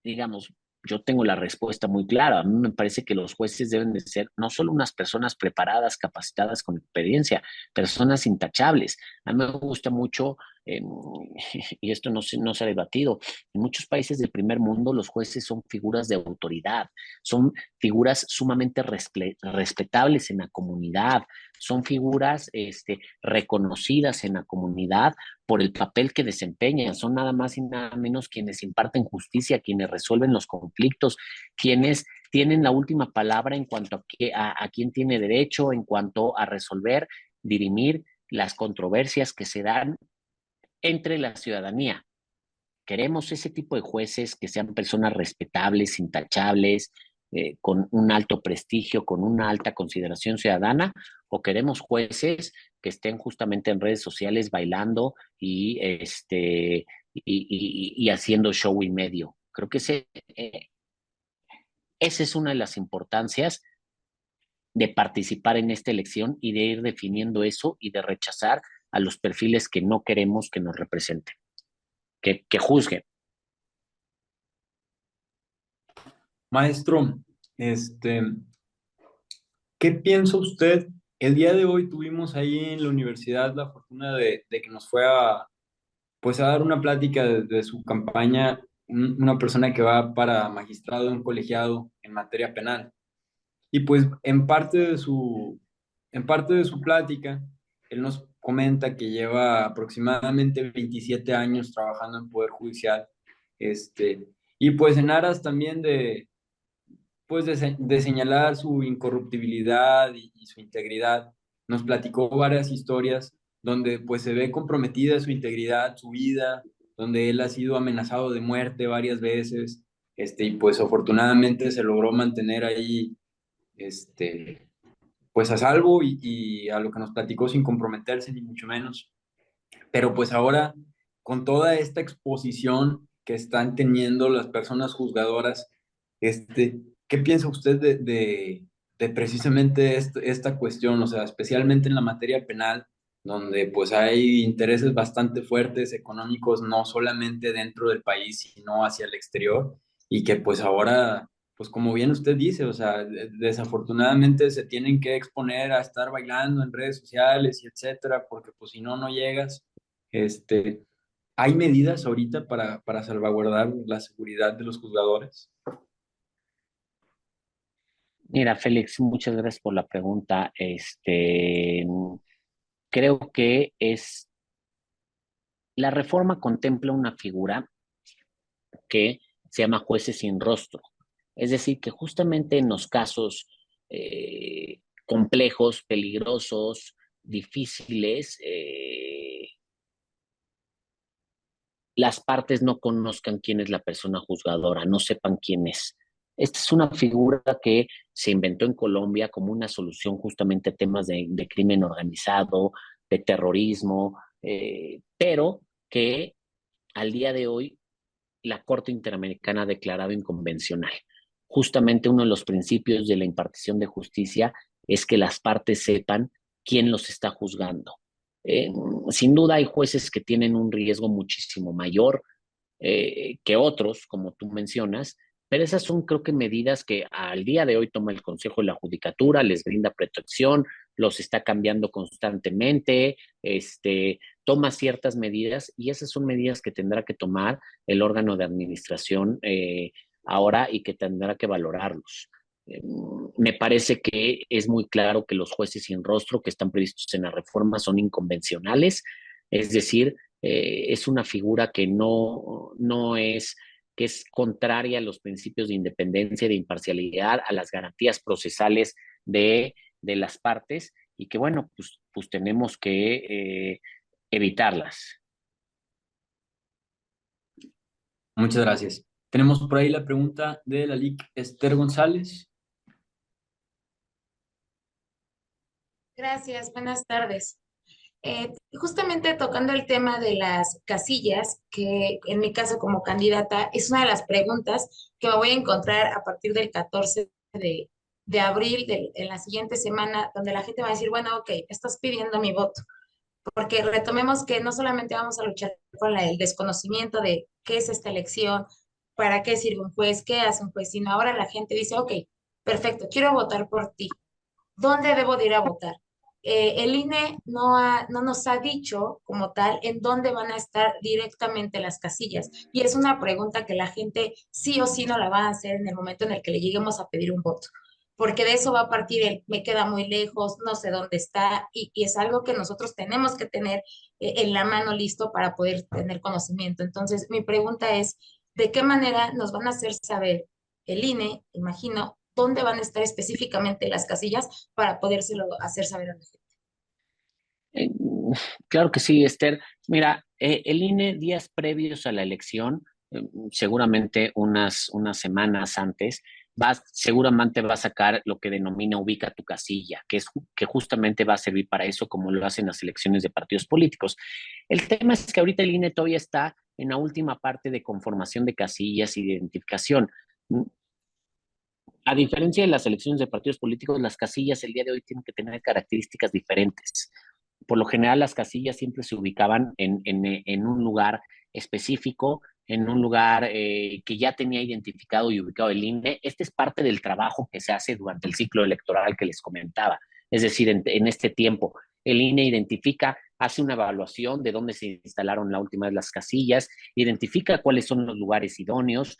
digamos, yo tengo la respuesta muy clara. A mí me parece que los jueces deben de ser no solo unas personas preparadas, capacitadas, con experiencia, personas intachables. A mí me gusta mucho, y esto no se ha debatido, en muchos países del primer mundo los jueces son figuras de autoridad, son figuras sumamente respetables en la comunidad, son figuras reconocidas en la comunidad por el papel que desempeñan, son nada más y nada menos quienes imparten justicia, quienes resuelven los conflictos, quienes tienen la última palabra en cuanto a quién tiene derecho, en cuanto a resolver, dirimir las controversias que se dan entre la ciudadanía. Queremos ese tipo de jueces que sean personas respetables, intachables, con un alto prestigio, con una alta consideración ciudadana, o queremos jueces que estén justamente en redes sociales bailando y haciendo show y medio. Creo que esa es una de las importancias de participar en esta elección y de ir definiendo eso y de rechazar a los perfiles que no queremos que nos representen, que juzguen. Maestro, ¿qué piensa usted? El día de hoy tuvimos ahí en la universidad la fortuna de que nos fue pues a dar una plática de su campaña, una persona que va para magistrado en colegiado en materia penal. Y pues en parte de su plática, él nos comenta que lleva aproximadamente 27 años trabajando en Poder Judicial, y pues en aras también pues de señalar su incorruptibilidad y su integridad, nos platicó varias historias donde pues se ve comprometida su integridad, su vida, donde él ha sido amenazado de muerte varias veces, y pues afortunadamente se logró mantener ahí, pues a salvo y a lo que nos platicó sin comprometerse ni mucho menos. Pero pues ahora, con toda esta exposición que están teniendo las personas juzgadoras, ¿qué piensa usted de precisamente esta cuestión? O sea, especialmente en la materia penal, donde pues hay intereses bastante fuertes económicos, no solamente dentro del país, sino hacia el exterior, y que pues ahora, pues como bien usted dice, o sea, desafortunadamente se tienen que exponer a estar bailando en redes sociales y etcétera, porque pues si no, no llegas. Este, ¿Hay medidas ahorita para salvaguardar la seguridad de los juzgadores? Mira, Félix, muchas gracias por la pregunta. Creo que la reforma contempla una figura que se llama jueces sin rostro. Es decir, que justamente en los casos complejos, peligrosos, difíciles, las partes no conozcan quién es la persona juzgadora, no sepan quién es. Esta es una figura que se inventó en Colombia como una solución justamente a temas de crimen organizado, de terrorismo, pero que al día de hoy la Corte Interamericana ha declarado inconvencional. Justamente uno de los principios de la impartición de justicia es que las partes sepan quién los está juzgando. Eh, Sin duda hay jueces que tienen un riesgo muchísimo mayor que otros, como tú mencionas, pero esas son creo que medidas que al día de hoy toma el Consejo de la Judicatura, les brinda protección, los está cambiando constantemente, toma ciertas medidas y esas son medidas que tendrá que tomar el órgano de administración ahora y que tendrá que valorarlos. Me parece que es muy claro que los jueces sin rostro que están previstos en la reforma son inconvencionales, es decir, es una figura que no es, que es contraria a los principios de independencia, de imparcialidad, a las garantías procesales de las partes y que, bueno, pues tenemos que evitarlas. Muchas gracias. Tenemos por ahí la pregunta de la LIC Esther González. Gracias, buenas tardes. Justamente tocando el tema de las casillas, que en mi caso como candidata es una de las preguntas que me voy a encontrar a partir del 14 de abril, en la siguiente semana, donde la gente va a decir, bueno, ok, estás pidiendo mi voto, porque retomemos que no solamente vamos a luchar con el desconocimiento de qué es esta elección, para qué sirve un juez, qué hace un juez, sino ahora la gente dice, ok, perfecto, quiero votar por ti. ¿Dónde debo de ir a votar? El INE no nos ha dicho como tal en dónde van a estar directamente las casillas. Y es una pregunta que la gente sí o sí no la va a hacer en el momento en el que le lleguemos a pedir un voto. Porque de eso va a partir el me queda muy lejos, no sé dónde está, y es algo que nosotros tenemos que tener en la mano listo para poder tener conocimiento. Entonces, mi pregunta es, ¿de qué manera nos van a hacer saber el INE, imagino, dónde van a estar específicamente las casillas para podérselo hacer saber a la gente? Eh, claro que sí, Esther. Mira, el INE días previos a la elección, seguramente unas semanas antes, seguramente va a sacar lo que denomina ubica tu casilla, que justamente va a servir para eso, como lo hacen las elecciones de partidos políticos. El tema es que ahorita el INE todavía está en la última parte de conformación de casillas y de identificación. A diferencia de las elecciones de partidos políticos, las casillas el día de hoy tienen que tener características diferentes. Por lo general, las casillas siempre se ubicaban en un lugar específico, en un lugar que ya tenía identificado y ubicado el INE. Este es parte del trabajo que se hace durante el ciclo electoral que les comentaba. Es decir, en este tiempo, el INE identifica, hace una evaluación de dónde se instalaron la última de las casillas, identifica cuáles son los lugares idóneos,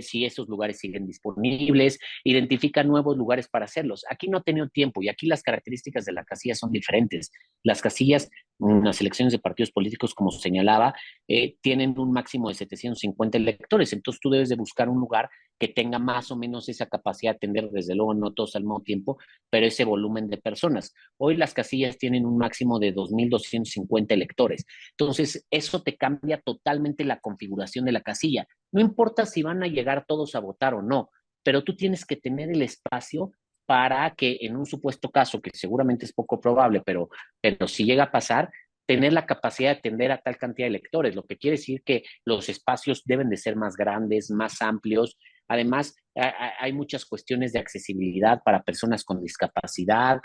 si esos lugares siguen disponibles, identifica nuevos lugares para hacerlos. Aquí no ha tenido tiempo y aquí las características de la casilla son diferentes. Las casillas, las elecciones de partidos políticos, como señalaba, tienen un máximo de 750 electores, entonces tú debes de buscar un lugar que tenga más o menos esa capacidad de atender, desde luego no todos al mismo tiempo, pero ese volumen de personas. Hoy las casillas tienen un máximo de 2.250 electores, entonces eso te cambia totalmente la configuración de la casilla. No importa si van a llegar todos a votar o no, pero tú tienes que tener el espacio para que en un supuesto caso, que seguramente es poco probable, pero si llega a pasar, tener la capacidad de atender a tal cantidad de electores, lo que quiere decir que los espacios deben de ser más grandes, más amplios. Además, hay muchas cuestiones de accesibilidad para personas con discapacidad,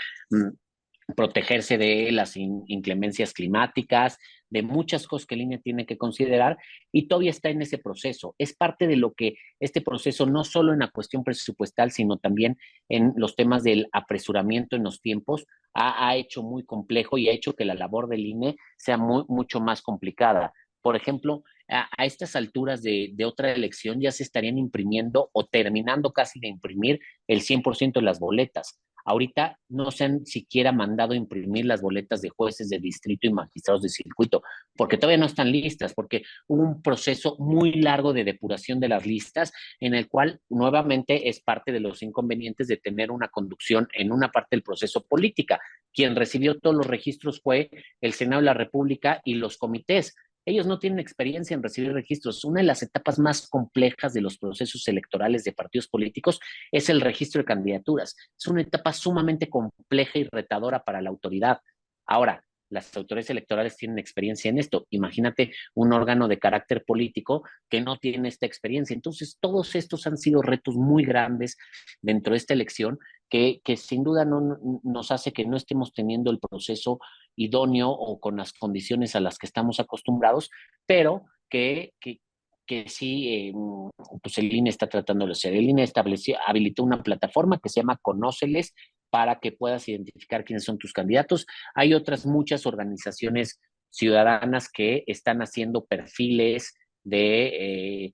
protegerse de las inclemencias climáticas, de muchas cosas que el INE tiene que considerar, y todavía está en ese proceso. Es parte de lo que este proceso, no solo en la cuestión presupuestal, sino también en los temas del apresuramiento en los tiempos, ha hecho muy complejo y ha hecho que la labor del INE sea mucho más complicada. Por ejemplo, a estas alturas de otra elección ya se estarían imprimiendo o terminando casi de imprimir el 100% de las boletas. Ahorita no se han siquiera mandado a imprimir las boletas de jueces de distrito y magistrados de circuito, porque todavía no están listas, porque hubo un proceso muy largo de depuración de las listas, en el cual nuevamente es parte de los inconvenientes de tener una conducción en una parte del proceso política. Quien recibió todos los registros fue el Senado de la República y los comités. Ellos no tienen experiencia en recibir registros. Una de las etapas más complejas de los procesos electorales de partidos políticos es el registro de candidaturas. Es una etapa sumamente compleja y retadora para la autoridad. Ahora, las autoridades electorales tienen experiencia en esto. Imagínate un órgano de carácter político que no tiene esta experiencia. Entonces, todos estos han sido retos muy grandes dentro de esta elección que sin duda no, nos hace que no estemos teniendo el proceso idóneo o con las condiciones a las que estamos acostumbrados, pero que sí, pues el INE está tratando de hacer. El INE habilitó una plataforma que se llama Conóceles para que puedas identificar quiénes son tus candidatos. Hay otras muchas organizaciones ciudadanas que están haciendo perfiles de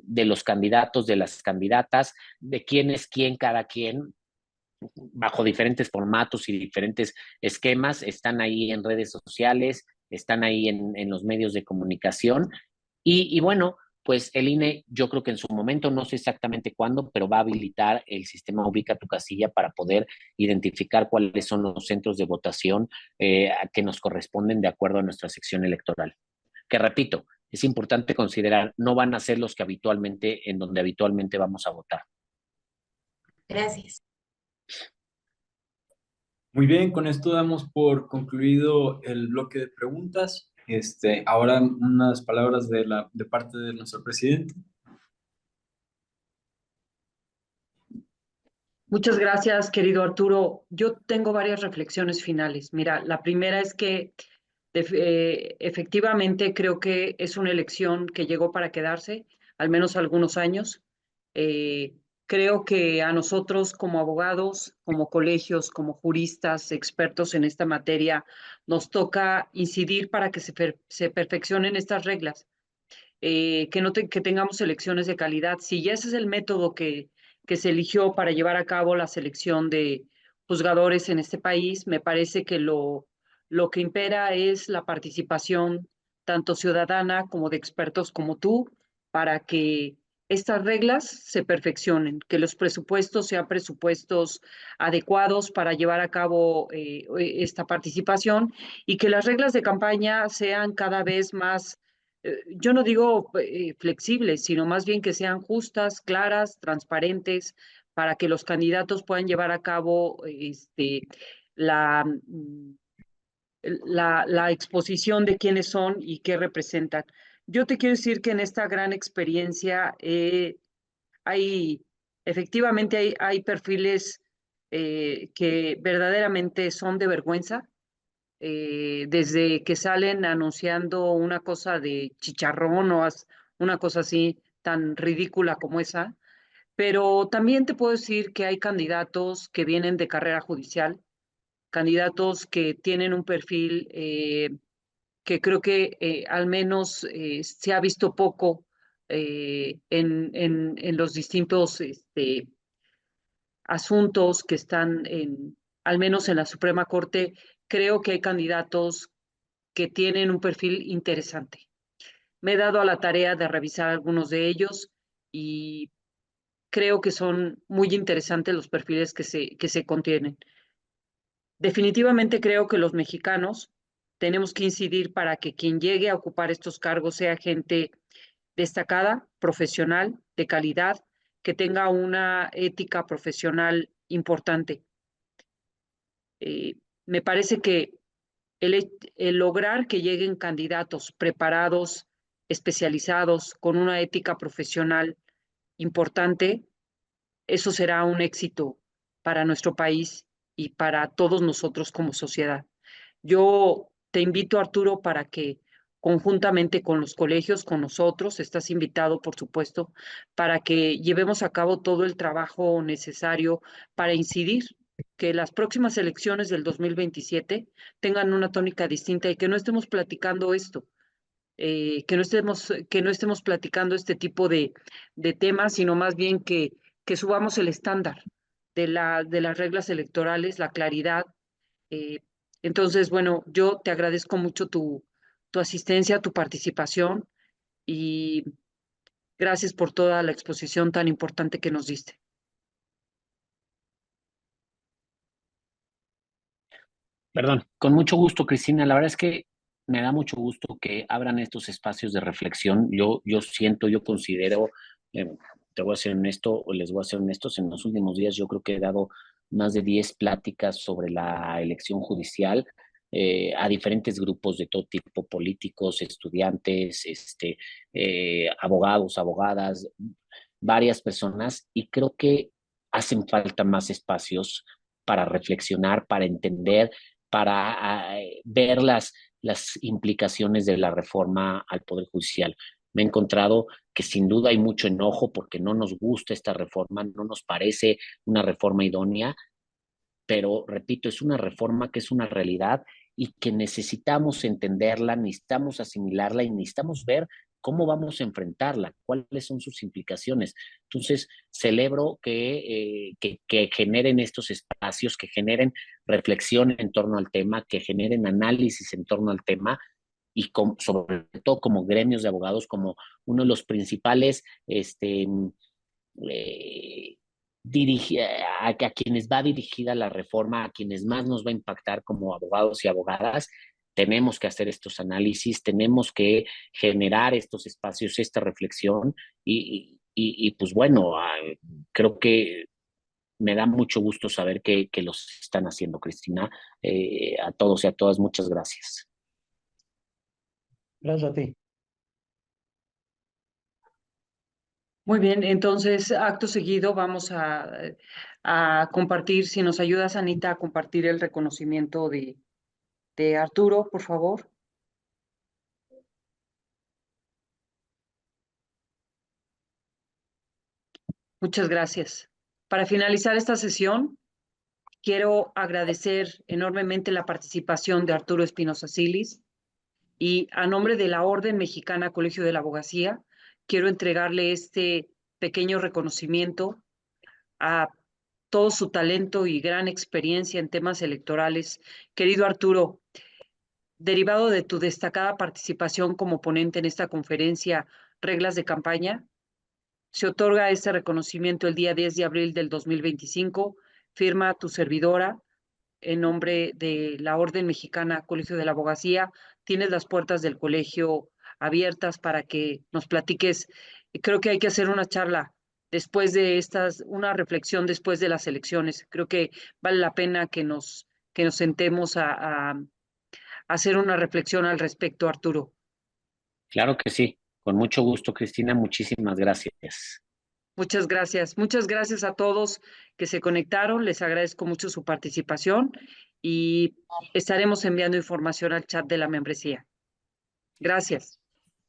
los candidatos, de las candidatas, de quién es quién, cada quien, bajo diferentes formatos y diferentes esquemas, están ahí en redes sociales, están ahí en los medios de comunicación. Y bueno, pues el INE, yo creo que en su momento, no sé exactamente cuándo, pero va a habilitar el sistema Ubica tu casilla para poder identificar cuáles son los centros de votación que nos corresponden de acuerdo a nuestra sección electoral. Que repito, es importante considerar, no van a ser los que habitualmente, en donde habitualmente vamos a votar. Gracias. Muy bien, con esto damos por concluido el bloque de preguntas. Ahora unas palabras de parte de nuestro presidente. Muchas gracias, querido Arturo. Yo tengo varias reflexiones finales. Mira, la primera es que efectivamente creo que es una elección que llegó para quedarse, al menos algunos años. Eh, Creo que a nosotros como abogados, como colegios, como juristas, expertos en esta materia, nos toca incidir para que se perfeccionen estas reglas, que tengamos elecciones de calidad. Si ya ese es el método que se eligió para llevar a cabo la selección de juzgadores en este país, me parece que lo que impera es la participación tanto ciudadana como de expertos como tú, para que estas reglas se perfeccionen, que los presupuestos sean presupuestos adecuados para llevar a cabo esta participación, y que las reglas de campaña sean cada vez más, yo no digo flexibles, sino más bien que sean justas, claras, transparentes, para que los candidatos puedan llevar a cabo la, la exposición de quiénes son y qué representan. Yo te quiero decir que en esta gran experiencia hay, efectivamente hay perfiles que verdaderamente son de vergüenza, desde que salen anunciando una cosa de chicharrón o una cosa así tan ridícula como esa. Pero también te puedo decir que hay candidatos que vienen de carrera judicial, candidatos que tienen un perfil que creo que al menos se ha visto poco en los distintos asuntos que están al menos en la Suprema Corte. Creo que hay candidatos que tienen un perfil interesante. Me he dado a la tarea de revisar algunos de ellos y creo que son muy interesantes los perfiles que se contienen. Definitivamente creo que los mexicanos tenemos que incidir para que quien llegue a ocupar estos cargos sea gente destacada, profesional, de calidad, que tenga una ética profesional importante. Me parece que el lograr que lleguen candidatos preparados, especializados, con una ética profesional importante, eso será un éxito para nuestro país y para todos nosotros como sociedad. Yo te invito, Arturo, para que conjuntamente con los colegios, con nosotros, estás invitado, por supuesto, para que llevemos a cabo todo el trabajo necesario para incidir que las próximas elecciones del 2027 tengan una tónica distinta y que no estemos platicando esto, que no estemos platicando este tipo de temas, sino más bien que subamos el estándar de las reglas electorales, la claridad. eh, entonces, bueno, yo te agradezco mucho tu asistencia, tu participación y gracias por toda la exposición tan importante que nos diste. Perdón, con mucho gusto, Cristina. La verdad es que me da mucho gusto que abran estos espacios de reflexión. Yo siento, yo considero, eh, te voy a ser honesto, o les voy a ser honestos, en los últimos días yo creo que he dado más de 10 pláticas sobre la elección judicial a diferentes grupos de todo tipo, políticos, estudiantes, abogados, abogadas, varias personas, y creo que hacen falta más espacios para reflexionar, para entender, para ver las implicaciones de la reforma al Poder Judicial. Me he encontrado que sin duda hay mucho enojo porque no nos gusta esta reforma, no nos parece una reforma idónea, pero repito, es una reforma que es una realidad y que necesitamos entenderla, necesitamos asimilarla y necesitamos ver cómo vamos a enfrentarla, cuáles son sus implicaciones. Entonces, celebro que generen estos espacios, que generen reflexión en torno al tema, que generen análisis en torno al tema y sobre todo como gremios de abogados, como uno de los principales eh, a quienes va dirigida la reforma, a quienes más nos va a impactar como abogados y abogadas, tenemos que hacer estos análisis, tenemos que generar estos espacios, esta reflexión y pues bueno, creo que me da mucho gusto saber que los están haciendo, Cristina. A todos y a todas, muchas gracias. Gracias a ti. Muy bien, entonces, acto seguido vamos a compartir, si nos ayudas, Anita, a compartir el reconocimiento de Arturo, por favor. Muchas gracias. Para finalizar esta sesión, quiero agradecer enormemente la participación de Arturo Espinosa Silis y a nombre de la Orden Mexicana Colegio de la Abogacía, quiero entregarle este pequeño reconocimiento a todo su talento y gran experiencia en temas electorales. Querido Arturo, derivado de tu destacada participación como ponente en esta conferencia Reglas de Campaña, se otorga este reconocimiento el día 10 de abril del 2025. Firma tu servidora en nombre de la Orden Mexicana Colegio de la Abogacía. Tienes las puertas del colegio abiertas para que nos platiques. Creo que hay que hacer una charla después de estas, una reflexión después de las elecciones. Creo que vale la pena que nos sentemos a hacer una reflexión al respecto, Arturo. Claro que sí, con mucho gusto, Cristina, muchísimas gracias. Muchas gracias. Muchas gracias a todos que se conectaron. Les agradezco mucho su participación y estaremos enviando información al chat de la membresía. Gracias.